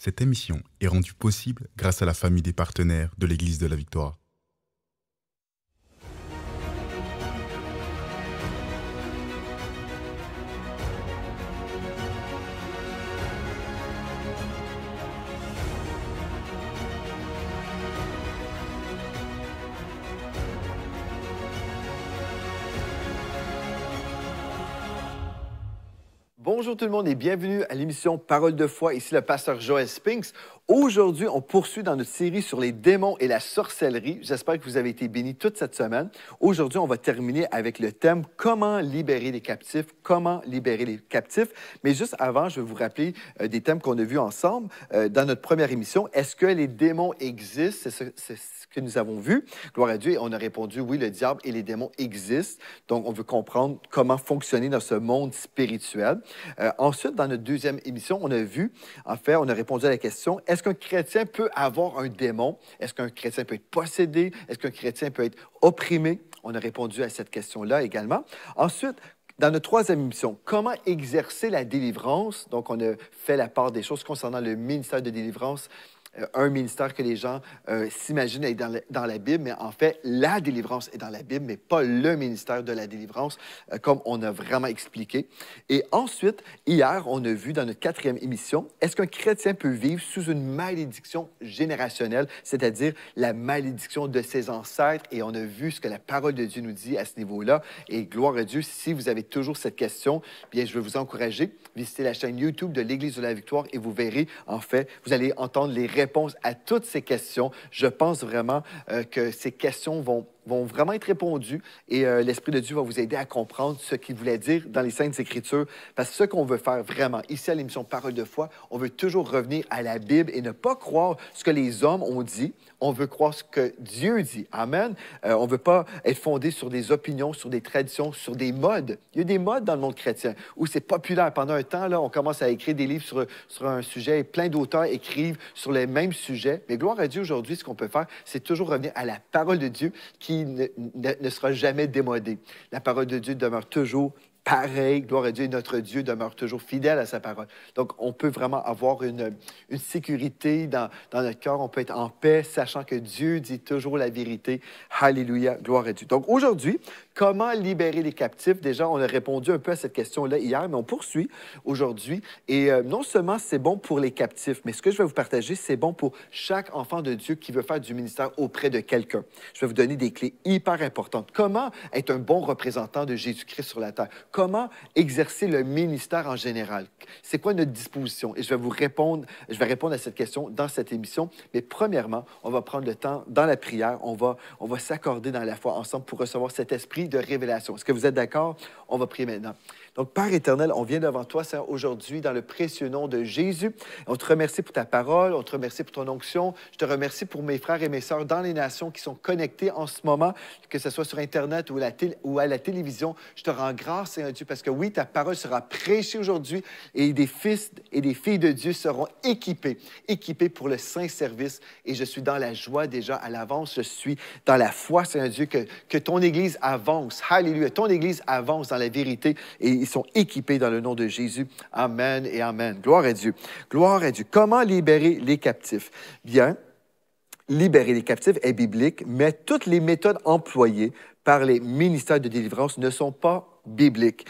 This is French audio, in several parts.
Cette émission est rendue possible grâce à la famille des partenaires de l'Église de la Victoire. Bonjour tout le monde et bienvenue à l'émission Parole de foi. Ici le pasteur Joel Spinks. Aujourd'hui, on poursuit dans notre série sur les démons et la sorcellerie. J'espère que vous avez été bénis toute cette semaine. Aujourd'hui, on va terminer avec le thème « Comment libérer les captifs ». Comment libérer les captifs. Mais juste avant, je vais vous rappeler des thèmes qu'on a vus ensemble dans notre première émission. Est-ce que les démons existent? C'est ce que nous avons vu. Gloire à Dieu. Et on a répondu oui, le diable et les démons existent. Donc, on veut comprendre comment fonctionner dans ce monde spirituel. Ensuite, dans notre deuxième émission, on a vu, en fait, on a répondu à la question, est-ce qu'un chrétien peut avoir un démon? Est-ce qu'un chrétien peut être possédé? Est-ce qu'un chrétien peut être opprimé? On a répondu à cette question-là également. Ensuite, dans notre troisième émission, comment exercer la délivrance? Donc, on a fait la part des choses concernant le ministère de délivrance. Un ministère que les gens s'imaginent être dans la Bible, mais en fait, la délivrance est dans la Bible, mais pas le ministère de la délivrance, comme on a vraiment expliqué. Et ensuite, hier, on a vu dans notre quatrième émission, est-ce qu'un chrétien peut vivre sous une malédiction générationnelle, c'est-à-dire la malédiction de ses ancêtres? Et on a vu ce que la parole de Dieu nous dit à ce niveau-là. Et gloire à Dieu, si vous avez toujours cette question, bien, je veux vous encourager, visitez la chaîne YouTube de l'Église de la Victoire et vous verrez, en fait, vous allez entendre les réponses à toutes ces questions. Je pense vraiment que ces questions vont vraiment être répondues et l'Esprit de Dieu va vous aider à comprendre ce qu'il voulait dire dans les Saintes Écritures. Parce que ce qu'on veut faire vraiment ici à l'émission Parole de foi, on veut toujours revenir à la Bible et ne pas croire ce que les hommes ont dit. On veut croire ce que Dieu dit. Amen. On ne veut pas être fondé sur des opinions, sur des traditions, sur des modes. Il y a des modes dans le monde chrétien où c'est populaire. Pendant un temps, là, on commence à écrire des livres sur un sujet et plein d'auteurs écrivent sur les mêmes sujets. Mais gloire à Dieu, aujourd'hui, ce qu'on peut faire, c'est toujours revenir à la parole de Dieu qui ne sera jamais démodée. La parole de Dieu demeure toujours pareil, gloire à Dieu, et notre Dieu demeure toujours fidèle à sa parole. Donc, on peut vraiment avoir une sécurité dans notre cœur. On peut être en paix, sachant que Dieu dit toujours la vérité. Alléluia, gloire à Dieu. Donc, aujourd'hui, comment libérer les captifs? Déjà, on a répondu un peu à cette question-là hier, mais on poursuit aujourd'hui. Et non seulement c'est bon pour les captifs, mais ce que je vais vous partager, c'est bon pour chaque enfant de Dieu qui veut faire du ministère auprès de quelqu'un. Je vais vous donner des clés hyper importantes. Comment être un bon représentant de Jésus-Christ sur la terre? Comment exercer le ministère en général? C'est quoi notre disposition? Et je vais répondre à cette question dans cette émission. Mais premièrement, on va prendre le temps dans la prière. On va s'accorder dans la foi ensemble pour recevoir cet esprit de révélation. Est-ce que vous êtes d'accord? On va prier maintenant. Donc, Père éternel, on vient devant toi, Seigneur, aujourd'hui, dans le précieux nom de Jésus. On te remercie pour ta parole, on te remercie pour ton onction. Je te remercie pour mes frères et mes sœurs dans les nations qui sont connectés en ce moment, que ce soit sur Internet ou à la télévision. Je te rends grâce, Seigneur Dieu, parce que oui, ta parole sera prêchée aujourd'hui et des fils et des filles de Dieu seront équipés pour le saint service. Et je suis dans la joie déjà à l'avance. Je suis dans la foi, Seigneur Dieu, que ton Église avance. Alléluia. Ton Église avance dans la vérité et ils sont équipés dans le nom de Jésus. Amen et amen. Gloire à Dieu. Gloire à Dieu. Comment libérer les captifs? Bien, libérer les captifs est biblique, mais toutes les méthodes employées par les ministères de délivrance ne sont pas bibliques.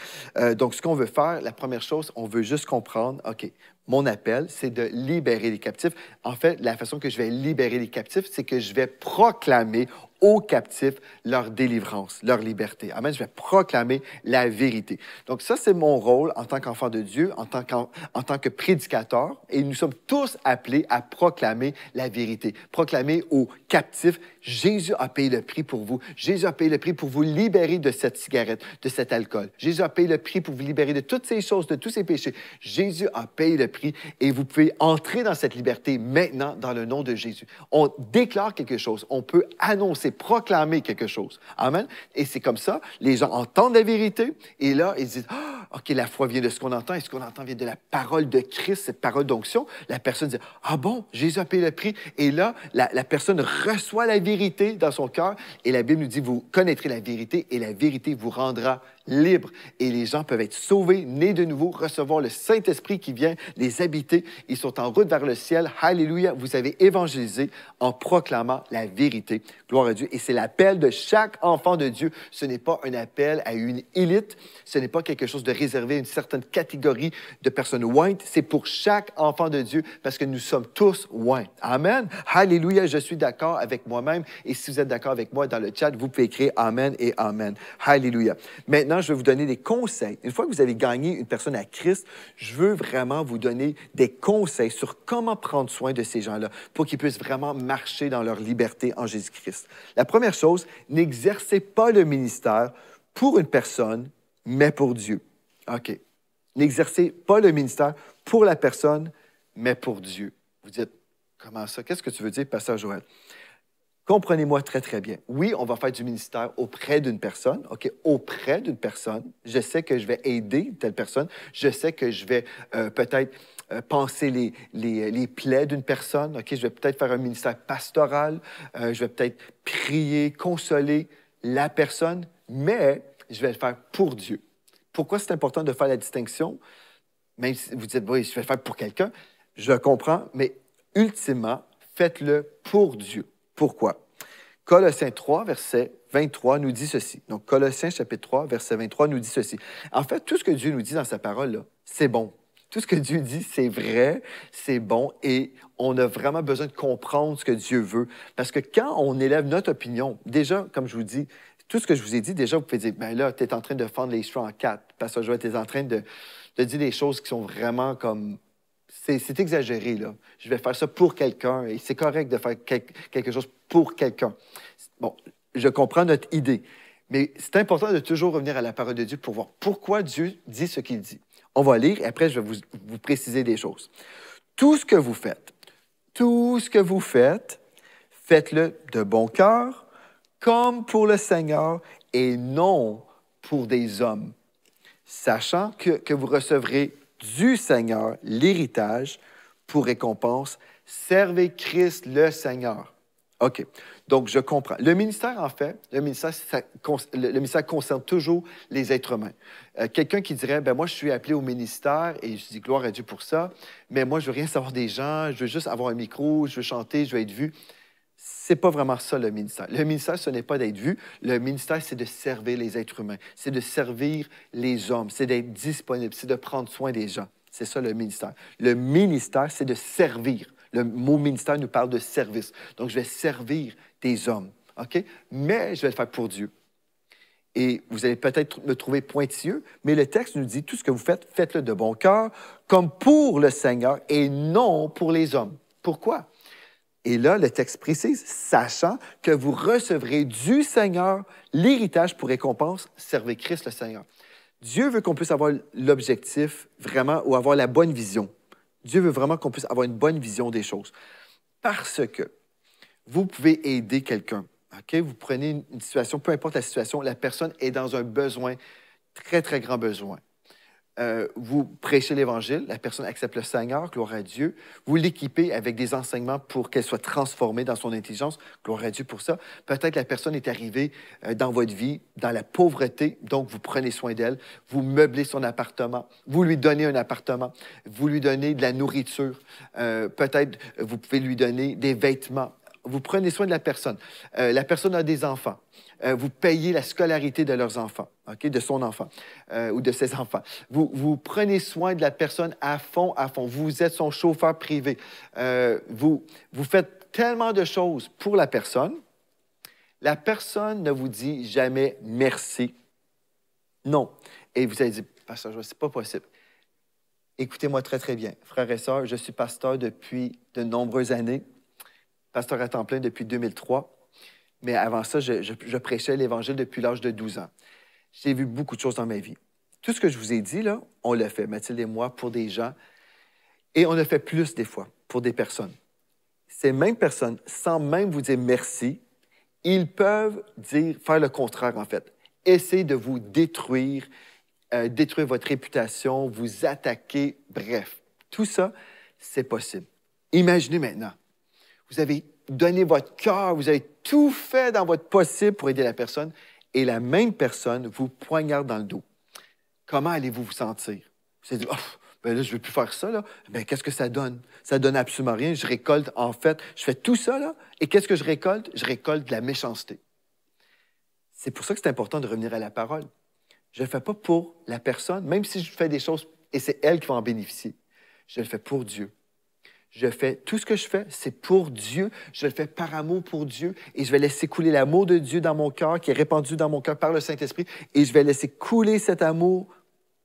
Donc, ce qu'on veut faire, la première chose, on veut juste comprendre, OK, mon appel, c'est de libérer les captifs. En fait, la façon que je vais libérer les captifs, c'est que je vais proclamer aux captifs leur délivrance, leur liberté. Amen. Je vais proclamer la vérité. Donc ça, c'est mon rôle en tant qu'enfant de Dieu, en tant que prédicateur. Et nous sommes tous appelés à proclamer la vérité. Proclamer aux captifs, Jésus a payé le prix pour vous. Jésus a payé le prix pour vous libérer de cette cigarette, de cet alcool. Jésus a payé le prix pour vous libérer de toutes ces choses, de tous ces péchés. Jésus a payé le prix et vous pouvez entrer dans cette liberté maintenant dans le nom de Jésus. On déclare quelque chose. On peut annoncer, proclamer quelque chose. Amen. Et c'est comme ça, les gens entendent la vérité et là, ils disent, ah, OK, la foi vient de ce qu'on entend, et ce qu'on entend vient de la parole de Christ, cette parole d'onction. La personne dit, ah bon, Jésus a payé le prix. Et là, la personne reçoit la vérité dans son cœur. Et la Bible nous dit, vous connaîtrez la vérité et la vérité vous rendra libre. Et les gens peuvent être sauvés, nés de nouveau, recevoir le Saint-Esprit qui vient les habiter. Ils sont en route vers le ciel. Alléluia, vous avez évangélisé en proclamant la vérité. Gloire à Dieu. Et c'est l'appel de chaque enfant de Dieu. Ce n'est pas un appel à une élite. Ce n'est pas quelque chose de réservé à une certaine catégorie de personnes ointes. C'est pour chaque enfant de Dieu parce que nous sommes tous oints. Amen. Alléluia, je suis d'accord avec moi-même. Et si vous êtes d'accord avec moi dans le chat, vous pouvez écrire Amen et Amen. Alléluia. Maintenant, je vais vous donner des conseils. Une fois que vous avez gagné une personne à Christ, je veux vraiment vous donner des conseils sur comment prendre soin de ces gens-là pour qu'ils puissent vraiment marcher dans leur liberté en Jésus-Christ. La première chose, n'exercez pas le ministère pour une personne, mais pour Dieu. OK. N'exercez pas le ministère pour la personne, mais pour Dieu. Vous dites, comment ça? Qu'est-ce que tu veux dire, Pasteur Joël? Comprenez-moi très, très bien. Oui, on va faire du ministère auprès d'une personne, OK? Auprès d'une personne. Je sais que je vais aider telle personne. Je sais que je vais peut-être penser les plaies d'une personne, OK? Je vais peut-être faire un ministère pastoral. Je vais peut-être prier, consoler la personne, mais je vais le faire pour Dieu. Pourquoi c'est important de faire la distinction? Même si vous dites, oui, je vais le faire pour quelqu'un, je comprends, mais ultimement, faites-le pour Dieu. Pourquoi? Colossiens 3, verset 23 nous dit ceci. Donc, Colossiens chapitre 3, verset 23 nous dit ceci. En fait, tout ce que Dieu nous dit dans sa parole, là, c'est bon. Tout ce que Dieu dit, c'est vrai, c'est bon, et on a vraiment besoin de comprendre ce que Dieu veut. Parce que quand on élève notre opinion, déjà, comme je vous dis, tout ce que je vous ai dit, déjà, vous pouvez dire, bien là, tu es en train de fendre les cheveux en quatre. Parce que tu es en train de dire des choses qui sont vraiment comme... C'est exagéré, là. Je vais faire ça pour quelqu'un et c'est correct de faire quelque chose pour quelqu'un. Bon, je comprends notre idée, mais c'est important de toujours revenir à la parole de Dieu pour voir pourquoi Dieu dit ce qu'il dit. On va lire et après, je vais vous préciser des choses. Tout ce que vous faites, faites-le de bon cœur, comme pour le Seigneur et non pour des hommes, sachant que vous recevrez du Seigneur l'héritage pour récompense. Servez Christ le Seigneur. OK. Donc, je comprends. Le ministère, en fait, le ministère concerne toujours les êtres humains. Quelqu'un qui dirait, ben moi, je suis appelé au ministère et je dis gloire à Dieu pour ça, mais moi, je veux rien savoir des gens, je veux juste avoir un micro, je veux chanter, je veux être vu. C'est pas vraiment ça, le ministère. Le ministère, ce n'est pas d'être vu. Le ministère, c'est de servir les êtres humains. C'est de servir les hommes. C'est d'être disponible. C'est de prendre soin des gens. C'est ça, le ministère. Le ministère, c'est de servir. Le mot ministère nous parle de service. Donc, je vais servir des hommes. OK? Mais je vais le faire pour Dieu. Et vous allez peut-être me trouver pointilleux, mais le texte nous dit, tout ce que vous faites, faites-le de bon cœur, comme pour le Seigneur et non pour les hommes. Pourquoi? Et là, le texte précise, sachant que vous recevrez du Seigneur l'héritage pour récompense, servez Christ le Seigneur. Dieu veut qu'on puisse avoir l'objectif vraiment ou avoir la bonne vision. Dieu veut vraiment qu'on puisse avoir une bonne vision des choses. Parce que vous pouvez aider quelqu'un. Okay? Vous prenez une situation, peu importe la situation, la personne est dans un besoin, très, très grand besoin. Vous prêchez l'Évangile, la personne accepte le Seigneur, gloire à Dieu. Vous l'équipez avec des enseignements pour qu'elle soit transformée dans son intelligence, gloire à Dieu pour ça. Peut-être la personne est arrivée dans votre vie, dans la pauvreté, donc vous prenez soin d'elle, vous meublez son appartement, vous lui donnez un appartement, vous lui donnez de la nourriture, peut-être vous pouvez lui donner des vêtements. Vous prenez soin de la personne. La personne a des enfants. Vous payez la scolarité de leurs enfants, okay, de son enfant ou de ses enfants. Vous prenez soin de la personne à fond, à fond. Vous êtes son chauffeur privé. Vous faites tellement de choses pour la personne. La personne ne vous dit jamais merci. Non. Et vous allez dire, pasteur, c'est pas possible. Écoutez-moi très, très bien. Frères et sœurs, je suis pasteur depuis de nombreuses années. Pasteur à temps plein depuis 2003. Mais avant ça, je prêchais l'Évangile depuis l'âge de 12 ans. J'ai vu beaucoup de choses dans ma vie. Tout ce que je vous ai dit, là, on l'a fait, Mathilde et moi, pour des gens. Et on le fait plus des fois, pour des personnes. Ces mêmes personnes, sans même vous dire merci, ils peuvent faire le contraire, en fait. Essayer de vous détruire détruire votre réputation, vous attaquer, bref. Tout ça, c'est possible. Imaginez maintenant, vous avez donné votre cœur, vous avez tout fait dans votre possible pour aider la personne et la même personne vous poignarde dans le dos. Comment allez-vous vous sentir? Vous allez dire, oh, ben là, je ne veux plus faire ça, là. Ben, qu'est-ce que ça donne? Ça donne absolument rien. Je récolte, en fait, je fais tout ça, là, et qu'est-ce que je récolte? Je récolte de la méchanceté. C'est pour ça que c'est important de revenir à la parole. Je ne le fais pas pour la personne, même si je fais des choses et c'est elle qui va en bénéficier. Je le fais pour Dieu. Je fais tout ce que je fais, c'est pour Dieu. Je le fais par amour pour Dieu et je vais laisser couler l'amour de Dieu dans mon cœur, qui est répandu dans mon cœur par le Saint-Esprit, et je vais laisser couler cet amour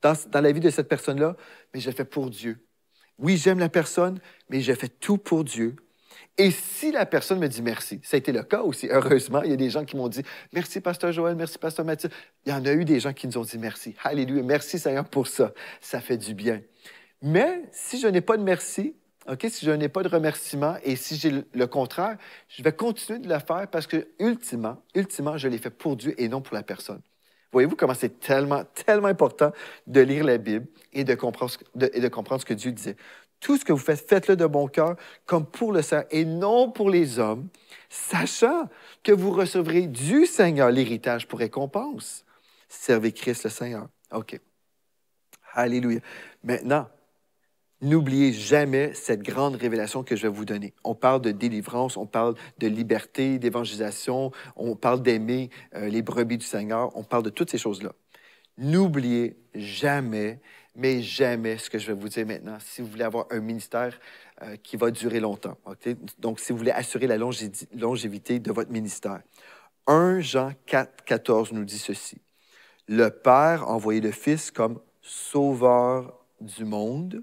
dans la vie de cette personne-là, mais je le fais pour Dieu. Oui, j'aime la personne, mais je fais tout pour Dieu. Et si la personne me dit merci, ça a été le cas aussi, heureusement, il y a des gens qui m'ont dit « Merci, Pasteur Joël, merci, Pasteur Mathilde ». Il y en a eu des gens qui nous ont dit « Merci, alléluia, merci Seigneur pour ça, ça fait du bien ». Mais si je n'ai pas de merci, OK, si je n'ai pas de remerciement et si j'ai le contraire, je vais continuer de le faire parce que, ultimement, je l'ai fait pour Dieu et non pour la personne. Voyez-vous comment c'est tellement, tellement important de lire la Bible et de comprendre ce que Dieu disait. Tout ce que vous faites, faites-le de bon cœur, comme pour le Seigneur et non pour les hommes, sachant que vous recevrez du Seigneur l'héritage pour récompense. Servez Christ le Seigneur. OK. Alléluia. Maintenant, n'oubliez jamais cette grande révélation que je vais vous donner. On parle de délivrance, on parle de liberté, d'évangélisation, on parle d'aimer les brebis du Seigneur, on parle de toutes ces choses-là. N'oubliez jamais, mais jamais ce que je vais vous dire maintenant, si vous voulez avoir un ministère qui va durer longtemps. Okay? Donc, si vous voulez assurer la longévité de votre ministère. 1 Jean 4, 14 nous dit ceci. Le Père a envoyé le Fils comme sauveur du monde.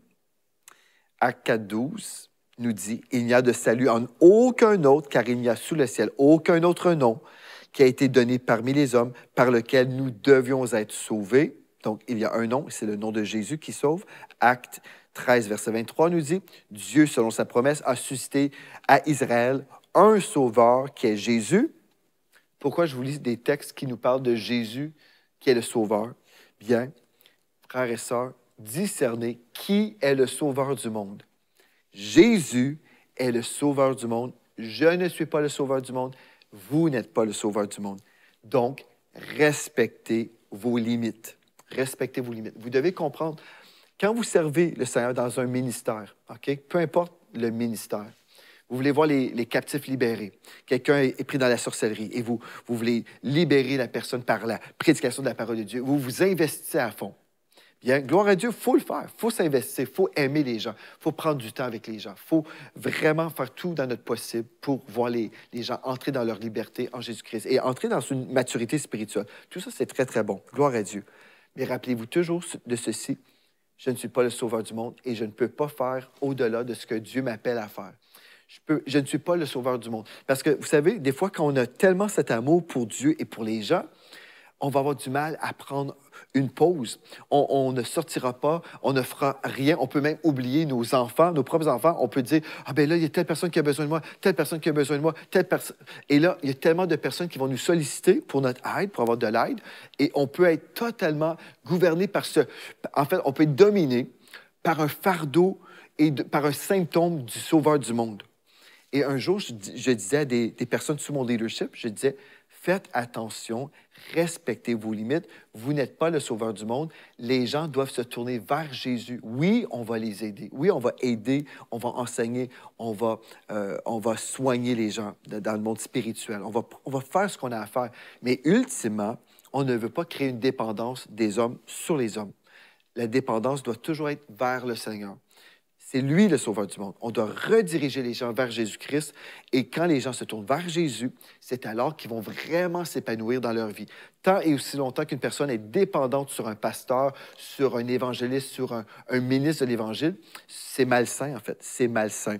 Acte 4, 12 nous dit « Il n'y a de salut en aucun autre, car il n'y a sous le ciel aucun autre nom qui a été donné parmi les hommes par lequel nous devions être sauvés. » Donc, il y a un nom, c'est le nom de Jésus qui sauve. Acte 13, verset 23 nous dit « Dieu, selon sa promesse, a suscité à Israël un sauveur qui est Jésus. » Pourquoi je vous lis des textes qui nous parlent de Jésus qui est le sauveur? Bien, frères et sœurs, discerner qui est le sauveur du monde. Jésus est le sauveur du monde. Je ne suis pas le sauveur du monde. Vous n'êtes pas le sauveur du monde. Donc, respectez vos limites. Respectez vos limites. Vous devez comprendre, quand vous servez le Seigneur dans un ministère, OK, peu importe le ministère, vous voulez voir les captifs libérés. Quelqu'un est pris dans la sorcellerie et vous voulez libérer la personne par la prédication de la parole de Dieu. Vous vous investissez à fond. Bien, gloire à Dieu, il faut le faire, il faut s'investir, il faut aimer les gens, il faut prendre du temps avec les gens, il faut vraiment faire tout dans notre possible pour voir les gens entrer dans leur liberté en Jésus-Christ et entrer dans une maturité spirituelle. Tout ça, c'est très, très bon. Gloire à Dieu. Mais rappelez-vous toujours de ceci, je ne suis pas le sauveur du monde et je ne peux pas faire au-delà de ce que Dieu m'appelle à faire. Je ne suis pas le sauveur du monde. Parce que, vous savez, des fois, quand on a tellement cet amour pour Dieu et pour les gens, on va avoir du mal à prendre une pause. On ne sortira pas, on ne fera rien. On peut même oublier nos enfants, nos propres enfants. On peut dire, ah ben là, il y a telle personne qui a besoin de moi, telle personne qui a besoin de moi, telle personne. Et là, il y a tellement de personnes qui vont nous solliciter pour notre aide, pour avoir de l'aide. Et on peut être totalement gouverné par ce... En fait, on peut être dominé par un fardeau et par un symptôme du sauveur du monde. Et un jour, je disais à des personnes sous mon leadership, je disais, faites attention, respectez vos limites. Vous n'êtes pas le sauveur du monde. Les gens doivent se tourner vers Jésus. Oui, on va les aider. Oui, on va aider, on va enseigner, on va soigner les gens dans le monde spirituel. On va faire ce qu'on a à faire. Mais ultimement, on ne veut pas créer une dépendance des hommes sur les hommes. La dépendance doit toujours être vers le Seigneur. C'est lui le sauveur du monde. On doit rediriger les gens vers Jésus-Christ. Et quand les gens se tournent vers Jésus, c'est alors qu'ils vont vraiment s'épanouir dans leur vie. Tant et aussi longtemps qu'une personne est dépendante sur un pasteur, sur un évangéliste, sur un ministre de l'Évangile, c'est malsain, en fait. C'est malsain.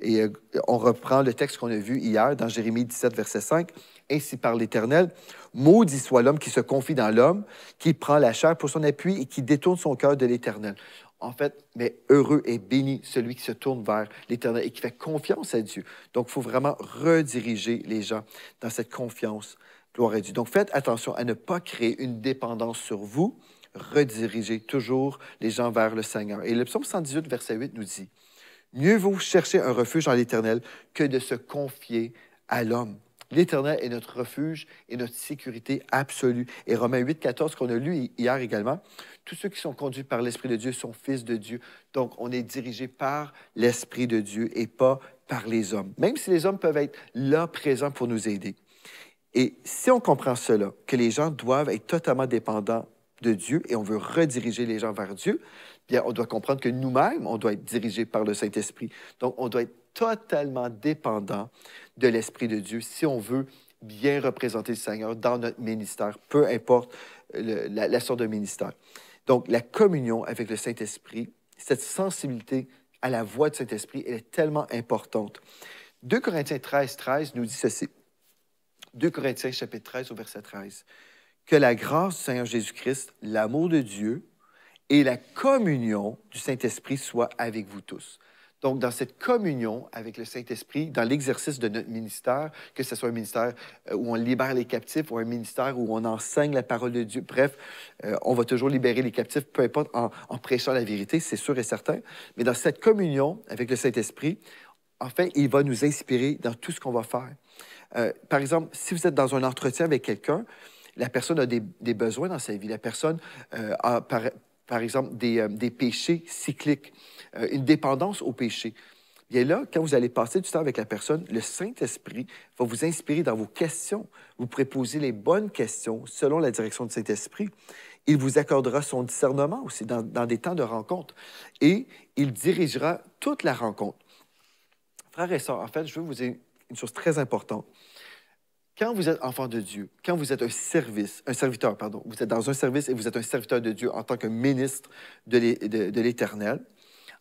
Et on reprend le texte qu'on a vu hier dans Jérémie 17, verset 5. « Ainsi parle l'Éternel, maudit soit l'homme qui se confie dans l'homme, qui prend la chair pour son appui et qui détourne son cœur de l'Éternel. » En fait, mais heureux et béni celui qui se tourne vers l'Éternel et qui fait confiance à Dieu. Donc, il faut vraiment rediriger les gens dans cette confiance. Gloire à Dieu. Donc, faites attention à ne pas créer une dépendance sur vous. rediriger toujours les gens vers le Seigneur. Et le psaume 118, verset 8 nous dit, « Mieux vaut chercher un refuge en l'Éternel que de se confier à l'homme. » L'Éternel est notre refuge et notre sécurité absolue. Et Romains 8, 14, qu'on a lu hier également, tous ceux qui sont conduits par l'Esprit de Dieu sont fils de Dieu. Donc, on est dirigé par l'Esprit de Dieu et pas par les hommes. Même si les hommes peuvent être là, présents pour nous aider. Et si on comprend cela, que les gens doivent être totalement dépendants de Dieu et on veut rediriger les gens vers Dieu, bien, on doit comprendre que nous-mêmes, on doit être dirigés par le Saint-Esprit. Donc, on doit être totalement dépendant de l'Esprit de Dieu si on veut bien représenter le Seigneur dans notre ministère, peu importe la sorte de ministère. Donc, la communion avec le Saint-Esprit, cette sensibilité à la voix du Saint-Esprit, elle est tellement importante. 2 Corinthiens 13, 13 nous dit ceci. 2 Corinthiens chapitre 13 au verset 13. « Que la grâce du Seigneur Jésus-Christ, l'amour de Dieu et la communion du Saint-Esprit soient avec vous tous. » Donc, dans cette communion avec le Saint-Esprit, dans l'exercice de notre ministère, que ce soit un ministère où on libère les captifs ou un ministère où on enseigne la parole de Dieu, bref, on va toujours libérer les captifs, peu importe, en prêchant la vérité, c'est sûr et certain. Mais dans cette communion avec le Saint-Esprit, en fait, il va nous inspirer dans tout ce qu'on va faire. Par exemple, si vous êtes dans un entretien avec quelqu'un, la personne a des besoins dans sa vie. La personne a, par exemple, des péchés cycliques, une dépendance au péché. Bien là, quand vous allez passer du temps avec la personne, le Saint-Esprit va vous inspirer dans vos questions. Vous pourrez poser les bonnes questions selon la direction du Saint-Esprit. Il vous accordera son discernement aussi dans des temps de rencontre. Et il dirigera toute la rencontre. Frères et sœurs, en fait, je veux vous dire une chose très importante. Quand vous êtes enfant de Dieu, quand vous êtes un serviteur, vous êtes dans un service et vous êtes un serviteur de Dieu en tant que ministre de l'Éternel,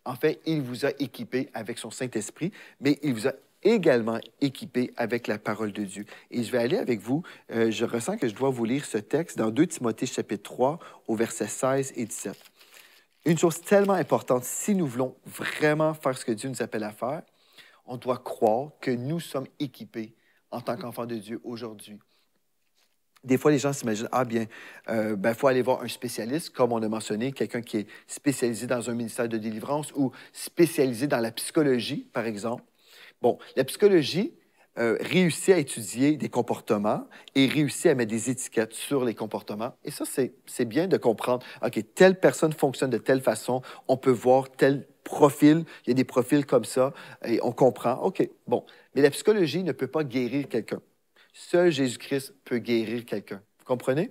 en fait, il vous a équipé avec son Saint-Esprit, mais il vous a également équipé avec la parole de Dieu. Et je vais aller avec vous, je ressens que je dois vous lire ce texte dans 2 Timothée chapitre 3 au verset 16 et 17. Une chose tellement importante, si nous voulons vraiment faire ce que Dieu nous appelle à faire, on doit croire que nous sommes équipés en tant qu'enfants de Dieu aujourd'hui. Des fois, les gens s'imaginent, faut aller voir un spécialiste, comme on a mentionné, quelqu'un qui est spécialisé dans un ministère de délivrance ou spécialisé dans la psychologie, par exemple. Bon, la psychologie réussit à étudier des comportements et réussit à mettre des étiquettes sur les comportements. Et ça, c'est bien de comprendre, OK, telle personne fonctionne de telle façon, on peut voir tel profil, il y a des profils comme ça, et on comprend, OK, bon. Mais la psychologie ne peut pas guérir quelqu'un. Seul Jésus-Christ peut guérir quelqu'un. Vous comprenez?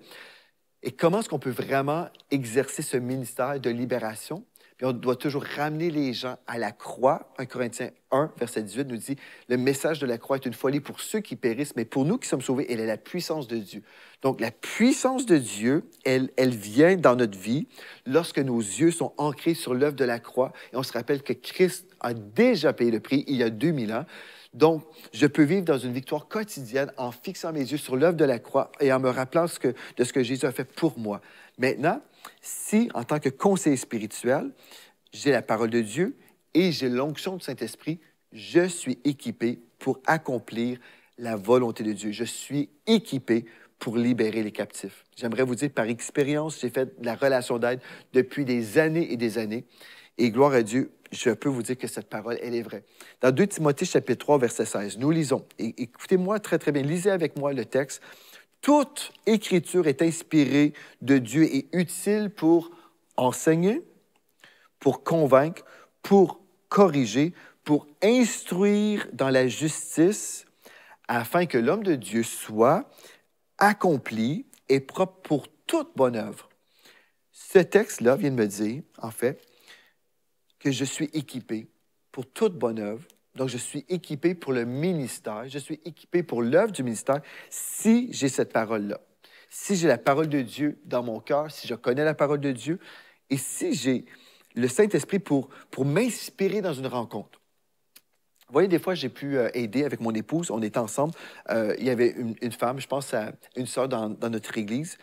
Et comment est-ce qu'on peut vraiment exercer ce ministère de libération? Puis on doit toujours ramener les gens à la croix. 1 Corinthiens 1, verset 18 nous dit « Le message de la croix est une folie pour ceux qui périssent, mais pour nous qui sommes sauvés, elle est la puissance de Dieu. » Donc, la puissance de Dieu, elle vient dans notre vie lorsque nos yeux sont ancrés sur l'œuvre de la croix. Et on se rappelle que Christ a déjà payé le prix il y a 2000 ans. Donc, je peux vivre dans une victoire quotidienne en fixant mes yeux sur l'œuvre de la croix et en me rappelant de ce que Jésus a fait pour moi. Maintenant, si, en tant que conseiller spirituel, j'ai la parole de Dieu et j'ai l'onction du Saint-Esprit, je suis équipé pour accomplir la volonté de Dieu. Je suis équipé pour libérer les captifs. J'aimerais vous dire, par expérience, j'ai fait de la relation d'aide depuis des années et des années. Et gloire à Dieu, je peux vous dire que cette parole, elle est vraie. Dans 2 Timothée, chapitre 3, verset 16, nous lisons, et écoutez-moi très, très bien, lisez avec moi le texte. « Toute écriture est inspirée de Dieu et utile pour enseigner, pour convaincre, pour corriger, pour instruire dans la justice, afin que l'homme de Dieu soit accompli et propre pour toute bonne œuvre. » Ce texte-là vient de me dire, en fait, que je suis équipé pour toute bonne œuvre. Donc, je suis équipé pour le ministère. Je suis équipé pour l'œuvre du ministère si j'ai cette parole-là. Si j'ai la parole de Dieu dans mon cœur, si je connais la parole de Dieu et si j'ai le Saint-Esprit pour m'inspirer dans une rencontre. Vous voyez, des fois, j'ai pu aider avec mon épouse. On était ensemble. Il y avait une femme, je pense à une sœur dans notre église,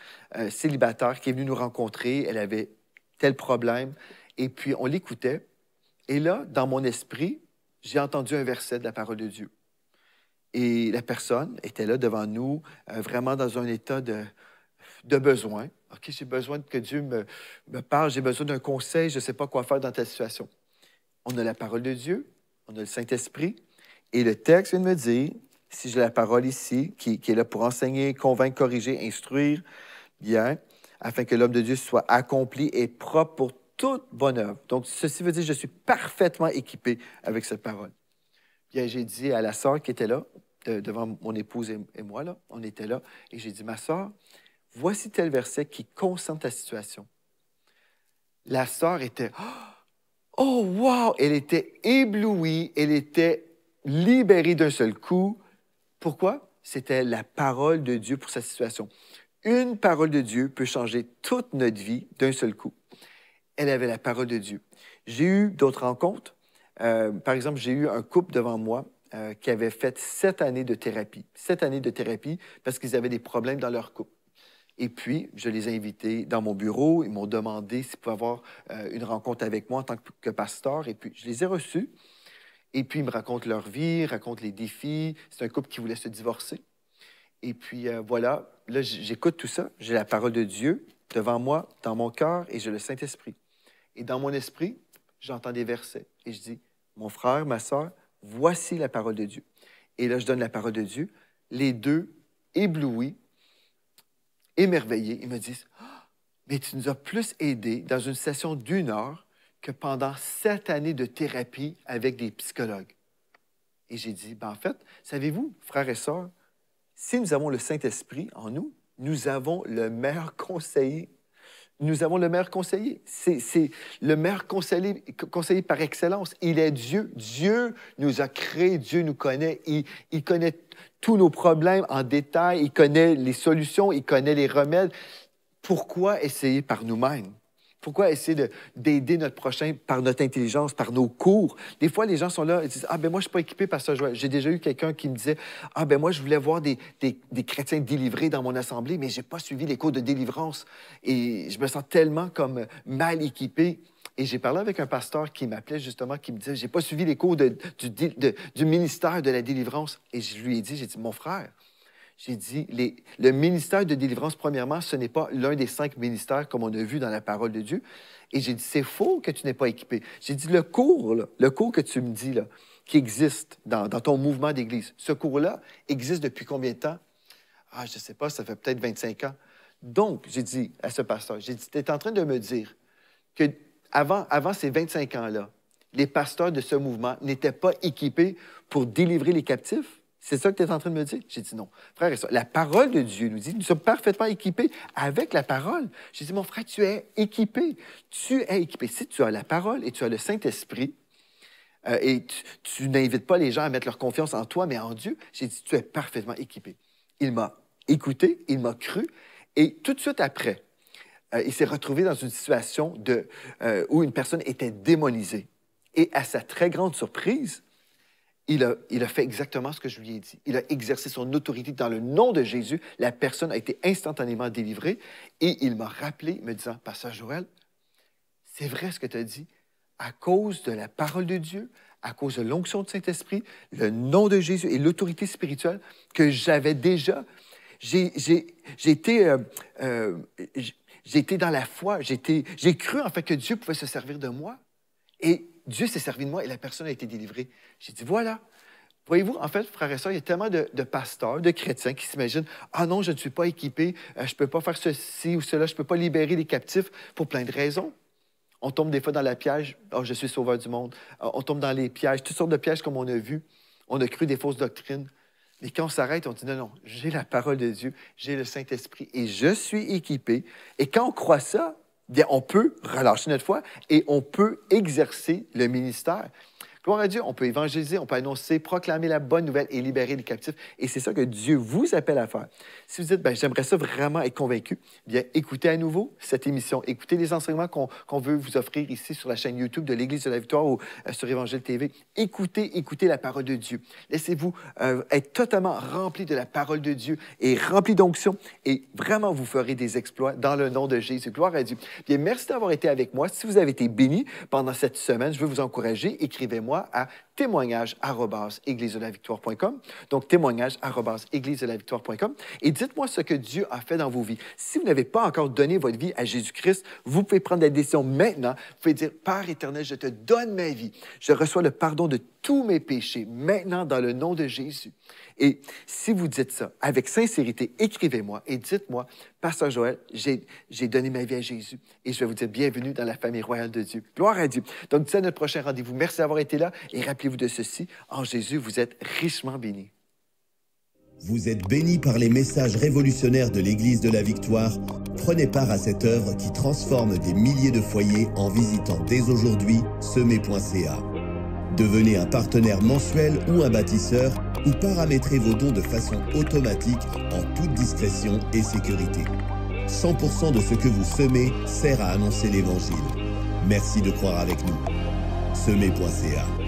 célibataire, qui est venue nous rencontrer. Elle avait tel problème. Et puis, on l'écoutait. Et là, dans mon esprit, j'ai entendu un verset de la parole de Dieu. Et la personne était là devant nous, vraiment dans un état de de besoin. OK, j'ai besoin que Dieu me parle, j'ai besoin d'un conseil, je ne sais pas quoi faire dans ta situation. On a la parole de Dieu, on a le Saint-Esprit, et le texte vient de me dire, si j'ai la parole ici, qui est là pour enseigner, convaincre, corriger, instruire, bien, afin que l'homme de Dieu soit accompli et propre pour toute bonne œuvre. Donc, ceci veut dire que je suis parfaitement équipé avec cette parole. Bien, j'ai dit à la sœur qui était là, devant mon épouse et moi, là, on était là, et j'ai dit, ma sœur, voici tel verset qui concerne ta situation. La sœur était, oh, wow! Elle était éblouie, elle était libérée d'un seul coup. Pourquoi? C'était la parole de Dieu pour sa situation. Une parole de Dieu peut changer toute notre vie d'un seul coup. Elle avait la parole de Dieu. J'ai eu d'autres rencontres. Par exemple, j'ai eu un couple devant moi qui avait fait 7 années de thérapie. 7 années de thérapie parce qu'ils avaient des problèmes dans leur couple. Et puis, je les ai invités dans mon bureau. Ils m'ont demandé s'ils pouvaient avoir une rencontre avec moi en tant que pasteur. Et puis, je les ai reçus. Et puis, ils me racontent leur vie, racontent les défis. C'est un couple qui voulait se divorcer. Et puis, voilà, là, j'écoute tout ça. J'ai la parole de Dieu devant moi, dans mon cœur, et j'ai le Saint-Esprit. Et dans mon esprit, j'entends des versets. Et je dis, mon frère, ma soeur, voici la parole de Dieu. Et là, je donne la parole de Dieu. Les deux, éblouis, émerveillés, ils me disent, ah, mais tu nous as plus aidés dans une session d'1 heure que pendant 7 années de thérapie avec des psychologues. Et j'ai dit, ben, en fait, savez-vous, frères et sœurs, si nous avons le Saint-Esprit en nous, nous avons le meilleur conseiller. Nous avons le meilleur conseiller. C'est le meilleur conseiller par excellence. Il est Dieu. Dieu nous a créés. Dieu nous connaît. Il connaît tous nos problèmes en détail. Il connaît les solutions. Il connaît les remèdes. Pourquoi essayer par nous-mêmes? Pourquoi essayer d'aider notre prochain par notre intelligence, par nos cours? Des fois, les gens sont là et disent, « Ah, ben moi, je ne suis pas équipé par ça. » J'ai déjà eu quelqu'un qui me disait, « Ah, ben moi, je voulais voir des chrétiens délivrés dans mon assemblée, mais je n'ai pas suivi les cours de délivrance. » Et je me sens tellement comme mal équipé. Et j'ai parlé avec un pasteur qui m'appelait justement, qui me disait, « J'ai pas suivi les cours du ministère de la délivrance. » Et je lui ai dit, j'ai dit, « Mon frère, j'ai dit, le ministère de délivrance, premièrement, ce n'est pas l'un des 5 ministères comme on a vu dans la parole de Dieu. » Et j'ai dit, c'est faux que tu n'es pas équipé. J'ai dit, le cours que tu me dis, là, qui existe dans ton mouvement d'Église, ce cours-là existe depuis combien de temps? Ah, je ne sais pas, ça fait peut-être 25 ans. Donc, j'ai dit à ce pasteur, j'ai dit, tu es en train de me dire que avant ces 25 ans-là, les pasteurs de ce mouvement n'étaient pas équipés pour délivrer les captifs? C'est ça que tu es en train de me dire? J'ai dit non. Frère et soeur, la parole de Dieu nous dit, nous sommes parfaitement équipés avec la parole. J'ai dit, mon frère, tu es équipé. Tu es équipé. Si tu as la parole et tu as le Saint-Esprit, et tu n'invites pas les gens à mettre leur confiance en toi, mais en Dieu, j'ai dit, tu es parfaitement équipé. Il m'a écouté, il m'a cru, et tout de suite après, il s'est retrouvé dans une situation où une personne était démonisée. Et à sa très grande surprise, il a fait exactement ce que je lui ai dit. Il a exercé son autorité dans le nom de Jésus. La personne a été instantanément délivrée. Et il m'a rappelé, me disant, « Pasteur Joël, c'est vrai ce que tu as dit. À cause de la parole de Dieu, à cause de l'onction du Saint-Esprit, le nom de Jésus et l'autorité spirituelle que j'avais déjà, j'ai été dans la foi. J'ai cru en fait que Dieu pouvait se servir de moi. Et Dieu s'est servi de moi et la personne a été délivrée. » J'ai dit, voilà. Voyez-vous, en fait, frères et sœurs, il y a tellement de pasteurs, de chrétiens qui s'imaginent, « Ah non, je ne suis pas équipé, je ne peux pas faire ceci ou cela, je ne peux pas libérer les captifs pour plein de raisons. » On tombe des fois dans le piège, « Oh, je suis sauveur du monde. » On tombe dans les pièges, toutes sortes de pièges comme on a vu. On a cru des fausses doctrines. Mais quand on s'arrête, on dit, « Non, non, j'ai la parole de Dieu, j'ai le Saint-Esprit et je suis équipé. » Et quand on croit ça, bien, on peut relâcher notre foi et on peut exercer le ministère. Gloire à Dieu, on peut évangéliser, on peut annoncer, proclamer la bonne nouvelle et libérer les captifs. Et c'est ça que Dieu vous appelle à faire. Si vous dites, bien, j'aimerais ça vraiment être convaincu, bien, écoutez à nouveau cette émission. Écoutez les enseignements qu'on veut vous offrir ici sur la chaîne YouTube de l'Église de la Victoire ou sur Évangile TV. Écoutez la parole de Dieu. Laissez-vous être totalement rempli de la parole de Dieu et rempli d'onction. Et vraiment, vous ferez des exploits dans le nom de Jésus. Gloire à Dieu. Bien, merci d'avoir été avec moi. Si vous avez été béni pendant cette semaine, je veux vous encourager. Écrivez-moi moi à témoignage@églisedelavictoire.com. Donc, témoignage@églisedelavictoire.com. Et dites-moi ce que Dieu a fait dans vos vies. Si vous n'avez pas encore donné votre vie à Jésus-Christ, vous pouvez prendre la décision maintenant. Vous pouvez dire, Père éternel, je te donne ma vie. Je reçois le pardon de tous mes péchés maintenant dans le nom de Jésus. Et si vous dites ça avec sincérité, écrivez-moi et dites-moi, Pasteur Joël, j'ai donné ma vie à Jésus. Et je vais vous dire bienvenue dans la famille royale de Dieu. Gloire à Dieu. Donc, d'ici à notre prochain rendez-vous, merci d'avoir été là et rappelez-vous de ceci, en Jésus, vous êtes richement bénis. Vous êtes bénis par les messages révolutionnaires de l'Église de la Victoire. Prenez part à cette œuvre qui transforme des milliers de foyers en visitant dès aujourd'hui semer.ca. Devenez un partenaire mensuel ou un bâtisseur ou paramétrez vos dons de façon automatique en toute discrétion et sécurité. 100% de ce que vous semez sert à annoncer l'Évangile. Merci de croire avec nous. Semer.ca